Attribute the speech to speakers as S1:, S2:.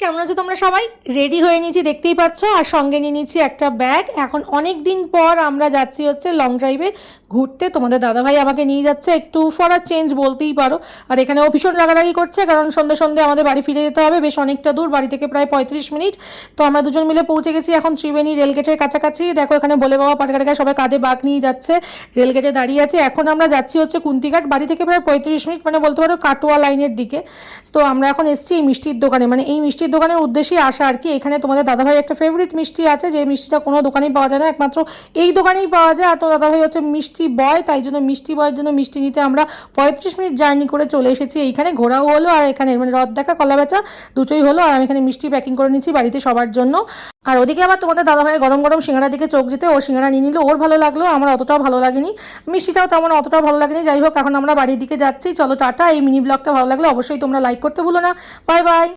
S1: কেমন আছো তোমরা সবাই? রেডি হয়ে নিয়েছি দেখতেই পাচ্ছ, আর সঙ্গে নিয়ে নিচ্ছি একটা ব্যাগ। এখন অনেক দিন পর আমরা যাচ্ছি হচ্ছে লং ড্রাইভে ঘুরতে। তোমাদের দাদাভাই আমাকে নিয়ে যাচ্ছে একটু ফর আ চেঞ্জ বলতেই পারো। আর এখানে ও ভীষণ রাগারাগি করছে, কারণ সন্ধ্যে সন্ধ্যে আমাদের বাড়ি ফিরে যেতে হবে, বেশ অনেকটা দূর, বাড়ি থেকে প্রায় 35 মিনিট। তো আমরা দুজন মিলে পৌঁছে গেছি এখন ত্রিবেণী রেলগেটের কাছাকাছি। দেখো এখানে বলে বাবা পাটকাটিকা সবাই কাঁধে বাঘ নিয়ে যাচ্ছে, রেলগেটে দাঁড়িয়ে আছে। এখন আমরা যাচ্ছি হচ্ছে কুন্তিঘাট, বাড়ি থেকে প্রায় 35 মিনিট, মানে বলতে পারো কাটোয়া লাইনের দিকে। তো আমরা এখন এসেছি এই মিষ্টির দোকানে, মানে এই মিষ্টির দোকানের উদ্দেশ্যেই আসা আর কি। এখানে তোমাদের দাদাভাই একটা ফেভারিট মিষ্টি আছে, যে মিষ্টিটা কোনো দোকানেই পাওয়া যায় না, একমাত্র এই দোকানেই পাওয়া যায়। আর তো দাদাভাই হচ্ছে মিষ্টি বয়, তাই জন্য মিষ্টি বয়ের জন্য মিষ্টি নিতে আমরা 35 মিনিট জার্নি করে চলে এসেছি। এইখানে ঘোরাও হলো, আর এখানে মানে রথ দেখা কলা বেচা দুটোই হলো। আর আমি এখানে মিষ্টি প্যাকিং করে নিচ্ছি বাড়িতে সবার জন্য। আর ওদিকে আবার তোমাদের দাদাভাই গরম গরম সিঙ্গাড়ার দিকে চোখ যেতে ও সিঙ্গাড়া নিয়ে নিল, ওর ভালো লাগলো, আমার অতটাও ভালো লাগেনি। মিষ্টিটাও তেমন অতটাও ভালো লাগেনি। যাই হোক, এখন আমরা বাড়ির দিকে যাচ্ছি। চলো টাটা। এই মিনি ব্লগটা ভালো লাগলে অবশ্যই তোমরা লাইক করতে ভুলো না। Bye bye.